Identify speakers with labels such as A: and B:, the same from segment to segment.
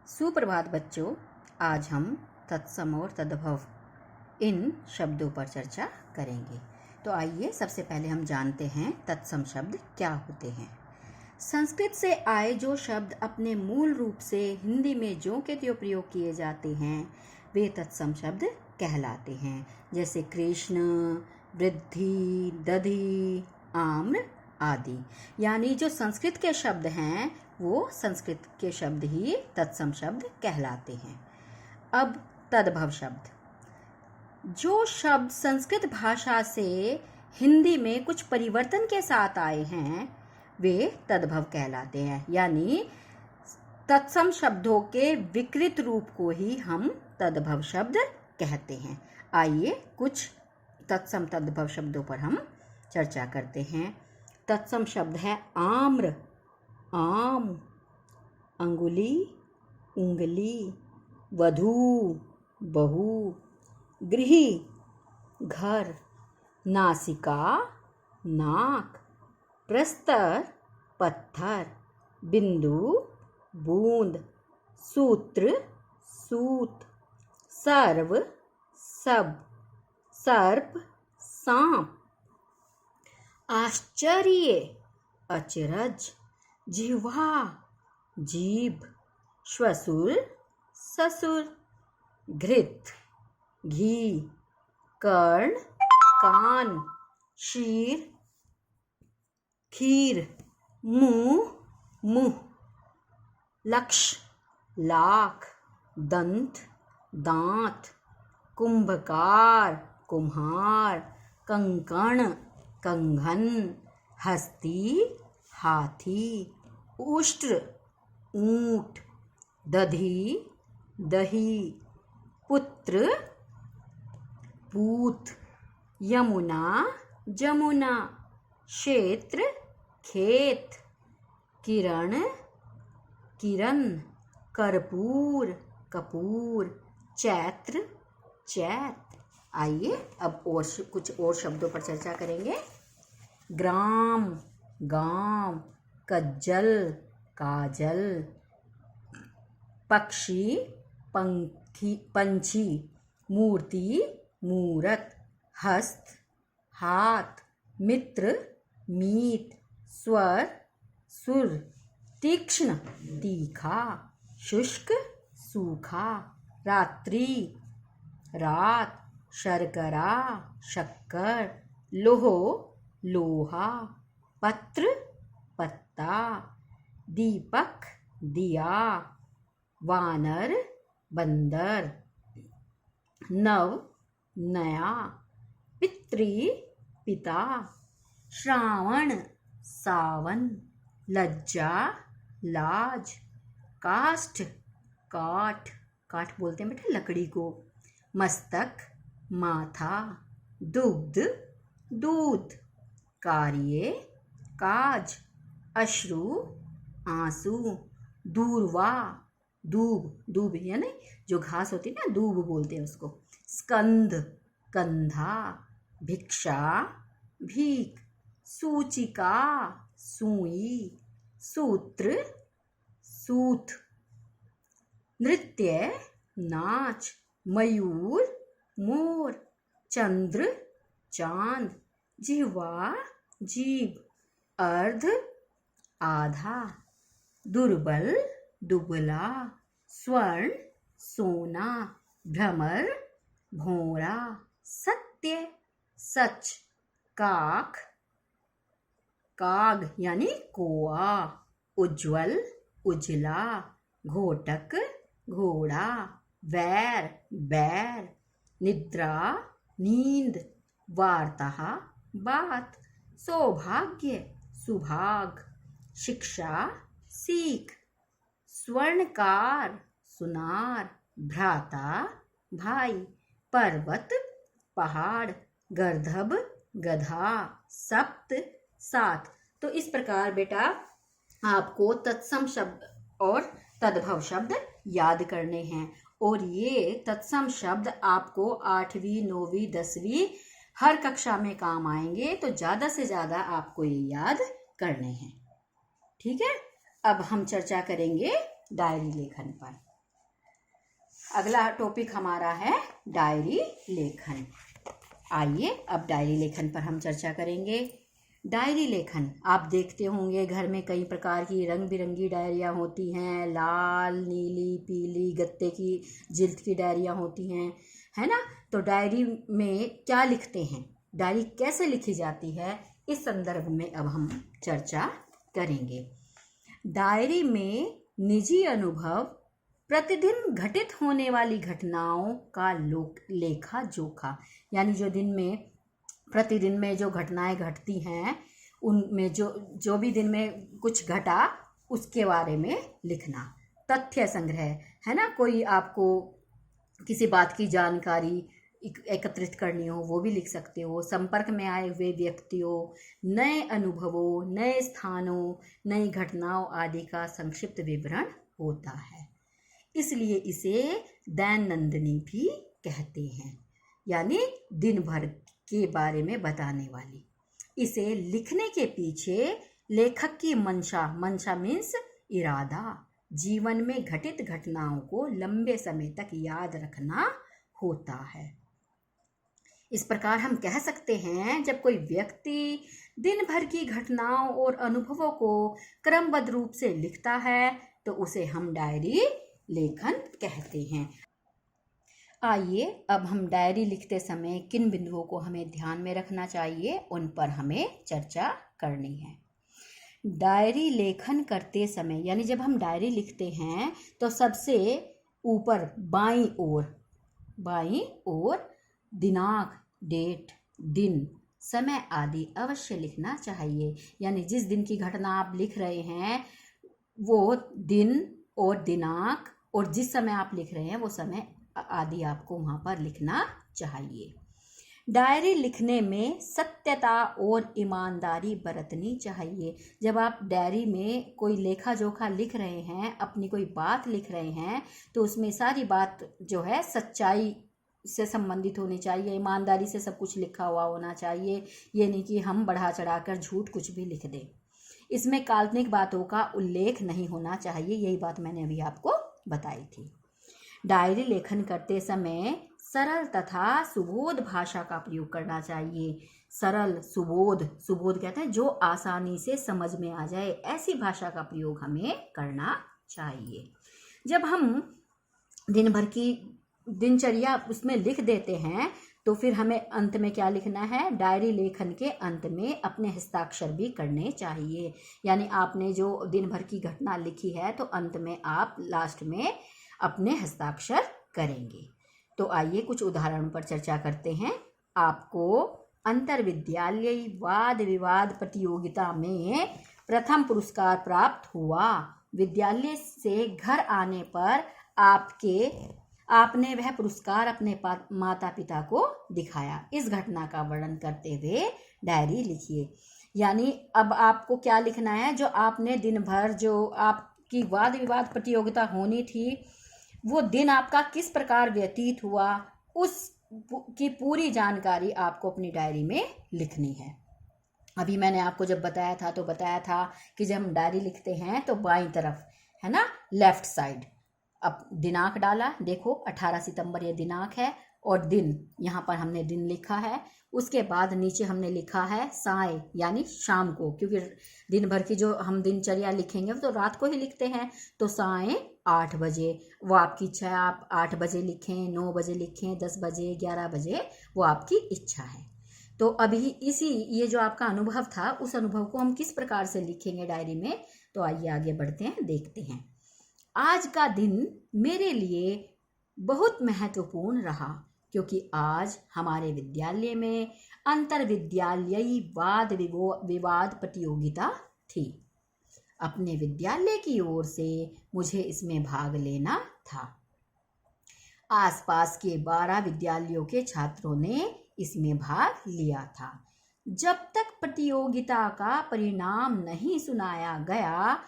A: सुप्रभात बच्चों। आज हम तत्सम और तद्भव इन शब्दों पर चर्चा करेंगे। तो आइए सबसे पहले हम जानते हैं तत्सम शब्द क्या होते हैं। संस्कृत से आए जो शब्द अपने मूल रूप से हिंदी में ज्यों के त्यों प्रयोग किए जाते हैं वे तत्सम शब्द कहलाते हैं, जैसे कृष्ण, वृद्धि, दधि, आम्र आदि। यानी जो संस्कृत के शब्द हैं वो संस्कृत के शब्द ही तत्सम शब्द कहलाते हैं। अब तद्भव शब्द, जो शब्द संस्कृत भाषा से हिंदी में कुछ परिवर्तन के साथ आए हैं वे तद्भव कहलाते हैं। यानी तत्सम शब्दों के विकृत रूप को ही हम तद्भव शब्द कहते हैं। आइए कुछ तत्सम तद्भव शब्दों पर हम चर्चा करते हैं। तत्सम शब्द है आम्र, आम, अंगुली, उंगली, वधू, बहू, गृही, घर, नासिका, नाक, प्रस्तर, पत्थर, बिंदु, बूंद, सूत्र, सूत, सर्व, सब, सर्प, सांप, आश्चर्य, अचरज, जिह्वा, जीभ, श्वसुर, ससुर, घृत, घी, कर्ण, कान, शीर, खीर, मुंह, मुंह, लक्ष्य, लाख, दंत, दांत, कुंभकार, कुम्हार, कंकण, कंघन, हस्ती, हाथी, उष्ट्र, ऊंट, दधी, दही, पुत्र, पूत, यमुना, जमुना, क्षेत्र, खेत, किरण, किरण, कर्पूर, कपूर, चैत्र, चैत। आइए अब कुछ और शब्दों पर चर्चा करेंगे। ग्राम, गांव, कज्जल, काजल, पक्षी, पंछी, मूर्ति, मूरत, हस्त, हाथ, मित्र, मीत, स्वर, सुर, तीक्ष्ण, तीखा, शुष्क, सूखा, रात्रि, रात, शर्करा, शक्कर, लोहो, लोहा, पत्र, पत्ता, दीपक, दिया, वानर, बंदर, नव, नया, पितृ, पिता, श्रावण, सावन, लज्जा, लाज, काष्ठ, काठ, काठ बोलते हैं बेटा लकड़ी को, मस्तक, माथा, दुग्ध, दूध, कार्य, काज, अश्रु, आंसू, दूर्वा, दूब, दूब यानी जो घास होती है ना, दूब बोलते हैं उसको, स्कंध, कंधा, भिक्षा, भीख, सूचिका, सुई, सूत्र, सूत, नृत्य, नाच, मयूर, मोर, चंद्र, चांद, जिह्वा, जीभ, अर्ध, आधा, दुर्बल, दुबला, स्वर्ण, सोना, भ्रमर, भौरा, सत्य, सच, काक, काग यानी कोआ, उज्जवल, उजला, घोटक, घोड़ा, वैर, बैर, निद्रा, नींद, वार्ता, बात, सौभाग्य, सुभाग, शिक्षा, सीख, स्वर्णकार, सुनार, भ्राता, भाई, पर्वत, पहाड़, गर्दभ, गधा, सप्त, सात। तो इस प्रकार बेटा आपको तत्सम शब्द और तद्भव शब्द याद करने हैं, और ये तत्सम शब्द आपको 8वीं, 9वीं, 10वीं हर कक्षा में काम आएंगे। तो ज़्यादा से ज़्यादा आपको ये याद करने हैं। ठीक है, अब हम चर्चा करेंगे डायरी लेखन पर। अगला टॉपिक हमारा है डायरी लेखन। आइए अब डायरी लेखन पर हम चर्चा करेंगे। डायरी लेखन, आप देखते होंगे घर में कई प्रकार की रंग बिरंगी डायरियाँ होती हैं, लाल, नीली, पीली, गत्ते की जिल्द की डायरियाँ होती हैं, है ना। तो डायरी में क्या लिखते हैं, डायरी कैसे लिखी जाती है, इस संदर्भ में अब हम चर्चा करेंगे। डायरी में निजी अनुभव, प्रतिदिन घटित होने वाली घटनाओं का लेखा जोखा, यानी जो दिन में प्रतिदिन में जो घटनाएं घटती हैं उनमें जो भी दिन में कुछ घटा उसके बारे में लिखना। तथ्य संग्रह, है ना, कोई आपको किसी बात की जानकारी एकत्रित करनी हो वो भी लिख सकते हो। संपर्क में आए हुए व्यक्तियों, नए अनुभवों, नए स्थानों, नई घटनाओं आदि का संक्षिप्त विवरण होता है, इसलिए इसे दैनंदिनी भी कहते हैं, यानी दिन भर के बारे में बताने वाली। इसे लिखने के पीछे लेखक की मंशा मीन्स इरादा, जीवन में घटित घटनाओं को लंबे समय तक याद रखना होता है। इस प्रकार हम कह सकते हैं जब कोई व्यक्ति दिन भर की घटनाओं और अनुभवों को क्रमबद्ध रूप से लिखता है तो उसे हम डायरी लेखन कहते हैं। आइए अब हम डायरी लिखते समय किन बिंदुओं को हमें ध्यान में रखना चाहिए उन पर हमें चर्चा करनी है। डायरी लेखन करते समय, यानी जब हम डायरी लिखते हैं तो सबसे ऊपर बाईं ओर दिनांक, डेट, दिन, समय आदि अवश्य लिखना चाहिए। यानी जिस दिन की घटना आप लिख रहे हैं वो दिन और दिनांक और जिस समय आप लिख रहे हैं वो समय आदि आपको वहाँ पर लिखना चाहिए। डायरी लिखने में सत्यता और ईमानदारी बरतनी चाहिए। जब आप डायरी में कोई लेखा जोखा लिख रहे हैं, अपनी कोई बात लिख रहे हैं, तो उसमें सारी बात जो है सच्चाई से संबंधित होनी चाहिए, ईमानदारी से सब कुछ लिखा हुआ होना चाहिए। ये नहीं कि हम बढ़ा चढ़ाकर झूठ कुछ भी लिख दें। इसमें काल्पनिक बातों का उल्लेख नहीं होना चाहिए, यही बात मैंने अभी आपको बताई थी। डायरी लेखन करते समय सरल तथा सुबोध भाषा का प्रयोग करना चाहिए। सरल, सुबोध कहते हैं जो आसानी से समझ में आ जाए, ऐसी भाषा का प्रयोग हमें करना चाहिए। जब हम दिन भर की दिनचर्या उसमें लिख देते हैं तो फिर हमें अंत में क्या लिखना है, डायरी लेखन के अंत में अपने हस्ताक्षर भी करने चाहिए। यानी आपने जो दिन भर की घटना लिखी है तो अंत में आप लास्ट में अपने हस्ताक्षर करेंगे। तो आइए कुछ उदाहरणों पर चर्चा करते हैं। आपको अंतरविद्यालयी वाद विवाद प्रतियोगिता में प्रथम पुरस्कार प्राप्त हुआ। विद्यालय से घर आने पर आपने वह पुरस्कार अपने माता पिता को दिखाया। इस घटना का वर्णन करते हुए डायरी लिखिए। यानी अब आपको क्या लिखना है, जो आपने दिन भर जो आपकी वाद विवाद प्रतियोगिता होनी थी वो दिन आपका किस प्रकार व्यतीत हुआ, उस की पूरी जानकारी आपको अपनी डायरी में लिखनी है। अभी मैंने आपको जब बताया था कि जब हम डायरी लिखते हैं तो बाईं तरफ, है ना, लेफ्ट साइड, अब दिनांक डाला, देखो 18 सितंबर ये दिनांक है और दिन, यहाँ पर हमने दिन लिखा है। उसके बाद नीचे हमने लिखा है साय, यानी शाम को, क्योंकि दिन भर की जो हम दिनचर्या लिखेंगे तो रात को ही लिखते हैं। तो साय 8 बजे, वो आपकी इच्छा है, आप 8 बजे लिखें, 9 बजे लिखें, 10 बजे, 11 बजे, वो आपकी इच्छा है। तो अभी ये जो आपका अनुभव था उस अनुभव को हम किस प्रकार से लिखेंगे डायरी में, तो आइए आगे बढ़ते हैं, देखते हैं। आज का दिन मेरे लिए बहुत महत्वपूर्ण रहा क्योंकि आज हमारे विद्यालय में अंतरविद्यालयी वाद विवाद प्रतियोगिता थी। अपने विद्यालय की ओर से मुझे इसमें भाग लेना था। आसपास के 12 विद्यालयों के छात्रों ने इसमें भाग लिया था। जब तक प्रतियोगिता का परिणाम नहीं सुनाया गया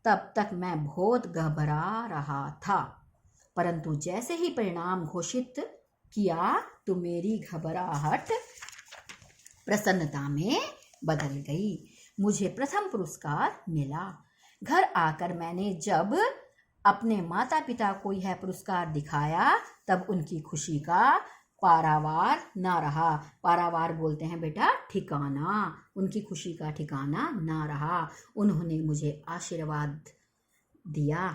A: तब तक मैं बहुत घबरा रहा था, परंतु जैसे ही परिणाम घोषित किया तो मेरी घबराहट प्रसन्नता में बदल गई। मुझे प्रथम पुरस्कार मिला। घर आकर मैंने जब अपने माता पिता को यह पुरस्कार दिखाया तब उनकी खुशी का पारावार ना रहा। पारावार बोलते हैं बेटा ठिकाना, उनकी खुशी का ठिकाना ना रहा। उन्होंने मुझे आशीर्वाद दिया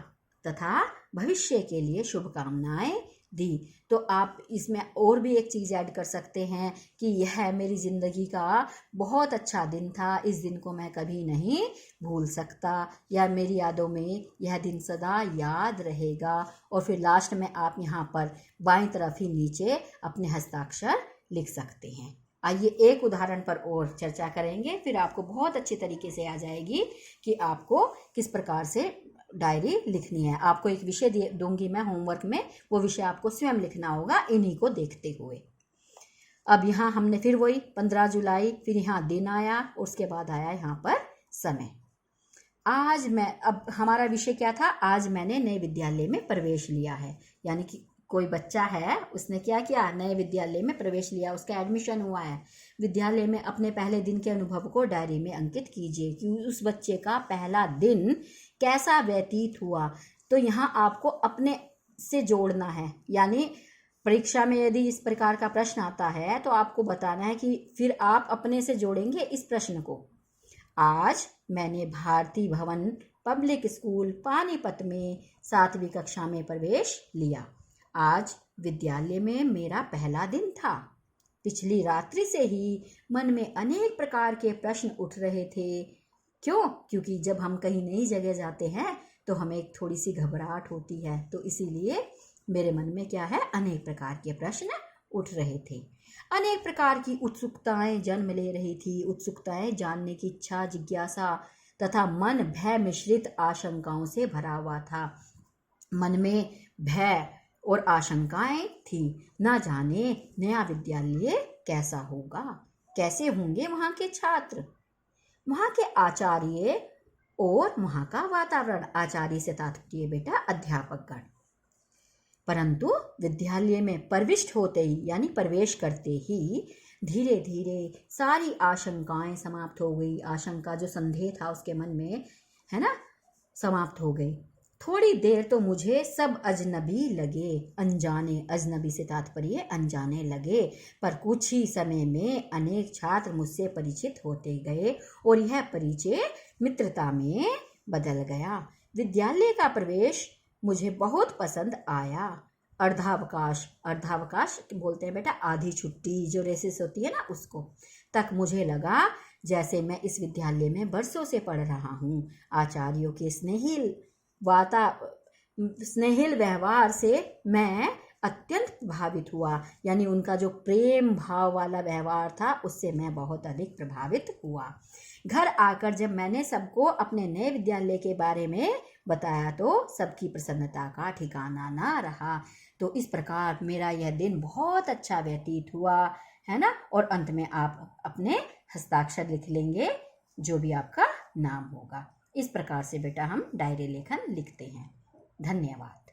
A: तथा भविष्य के लिए शुभकामनाएं दी। तो आप इसमें और भी एक चीज़ ऐड कर सकते हैं कि यह मेरी ज़िंदगी का बहुत अच्छा दिन था, इस दिन को मैं कभी नहीं भूल सकता, या मेरी यादों में यह दिन सदा याद रहेगा। और फिर लास्ट में आप यहाँ पर बाईं तरफ ही नीचे अपने हस्ताक्षर लिख सकते हैं। आइए एक उदाहरण पर और चर्चा करेंगे, फिर आपको बहुत अच्छे तरीके से आ जाएगी कि आपको किस प्रकार से डायरी लिखनी है। आपको एक विषय दूंगी मैं होमवर्क में, वो विषय आपको स्वयं लिखना होगा इन्हीं को देखते हुए। अब यहाँ हमने फिर वही 15 जुलाई, फिर यहाँ दिन आया, उसके बाद आया यहाँ पर समय। आज मैं, अब हमारा विषय क्या था, आज मैंने नए विद्यालय में प्रवेश लिया है। यानी कि कोई बच्चा है, उसने क्या किया, नए विद्यालय में प्रवेश लिया, उसका एडमिशन हुआ है। विद्यालय में अपने पहले दिन के अनुभव को डायरी में अंकित कीजिए कि उस बच्चे का पहला दिन कैसा व्यतीत हुआ। तो यहाँ आपको अपने से जोड़ना है, यानी परीक्षा में यदि इस प्रकार का प्रश्न आता है तो आपको बताना है कि फिर आप अपने से जोड़ेंगे इस प्रश्न को। आज मैंने भारती भवन पब्लिक स्कूल पानीपत में 7वीं कक्षा में प्रवेश लिया। आज विद्यालय में मेरा पहला दिन था। पिछली रात्रि से ही मन में अनेक प्रकार के प्रश्न उठ रहे थे। क्यों? क्योंकि जब हम कहीं नई जगह जाते हैं तो हमें एक थोड़ी सी घबराहट होती है, तो इसीलिए मेरे मन में क्या है, अनेक प्रकार के प्रश्न उठ रहे थे। अनेक प्रकार की उत्सुकताएं जन्म ले रही थी। उत्सुकताएं, जानने की इच्छा, जिज्ञासा तथा मन भय मिश्रित आशंकाओं से भरा हुआ था। मन में भय और आशंकाएं थी। ना जाने नया विद्यालय कैसा होगा, कैसे होंगे वहाँ के छात्र, वहाँ के आचार्य और वहाँ का वातावरण। आचार्य से तात्पर्य बेटा अध्यापकगण। परंतु विद्यालय में प्रविष्ट होते ही, यानी प्रवेश करते ही, धीरे धीरे सारी आशंकाएं समाप्त हो गई। आशंका, जो संदेह था उसके मन में, है ना, समाप्त हो गई। थोड़ी देर तो मुझे सब अजनबी लगे, अनजाने, अजनबी से तात्पर्य अनजाने लगे। पर कुछ ही समय में अनेक छात्र मुझसे परिचित होते गए और यह परिचय मित्रता में बदल गया। विद्यालय का प्रवेश मुझे बहुत पसंद आया। अर्धावकाश, अर्धावकाश बोलते हैं बेटा आधी छुट्टी, जो रेसेस होती है ना, उसको तक मुझे लगा जैसे मैं इस विद्यालय में वर्षों से पढ़ रहा हूँ। आचार्यों के स्नेहिल व्यवहार से मैं अत्यंत प्रभावित हुआ। यानी उनका जो प्रेम भाव वाला व्यवहार था उससे मैं बहुत अधिक प्रभावित हुआ। घर आकर जब मैंने सबको अपने नए विद्यालय के बारे में बताया तो सबकी प्रसन्नता का ठिकाना ना रहा। तो इस प्रकार मेरा यह दिन बहुत अच्छा व्यतीत हुआ, है ना। और अंत में आप अपने हस्ताक्षर लिख लेंगे, जो भी आपका नाम होगा। इस प्रकार से बेटा हम डायरी लेखन लिखते हैं। धन्यवाद।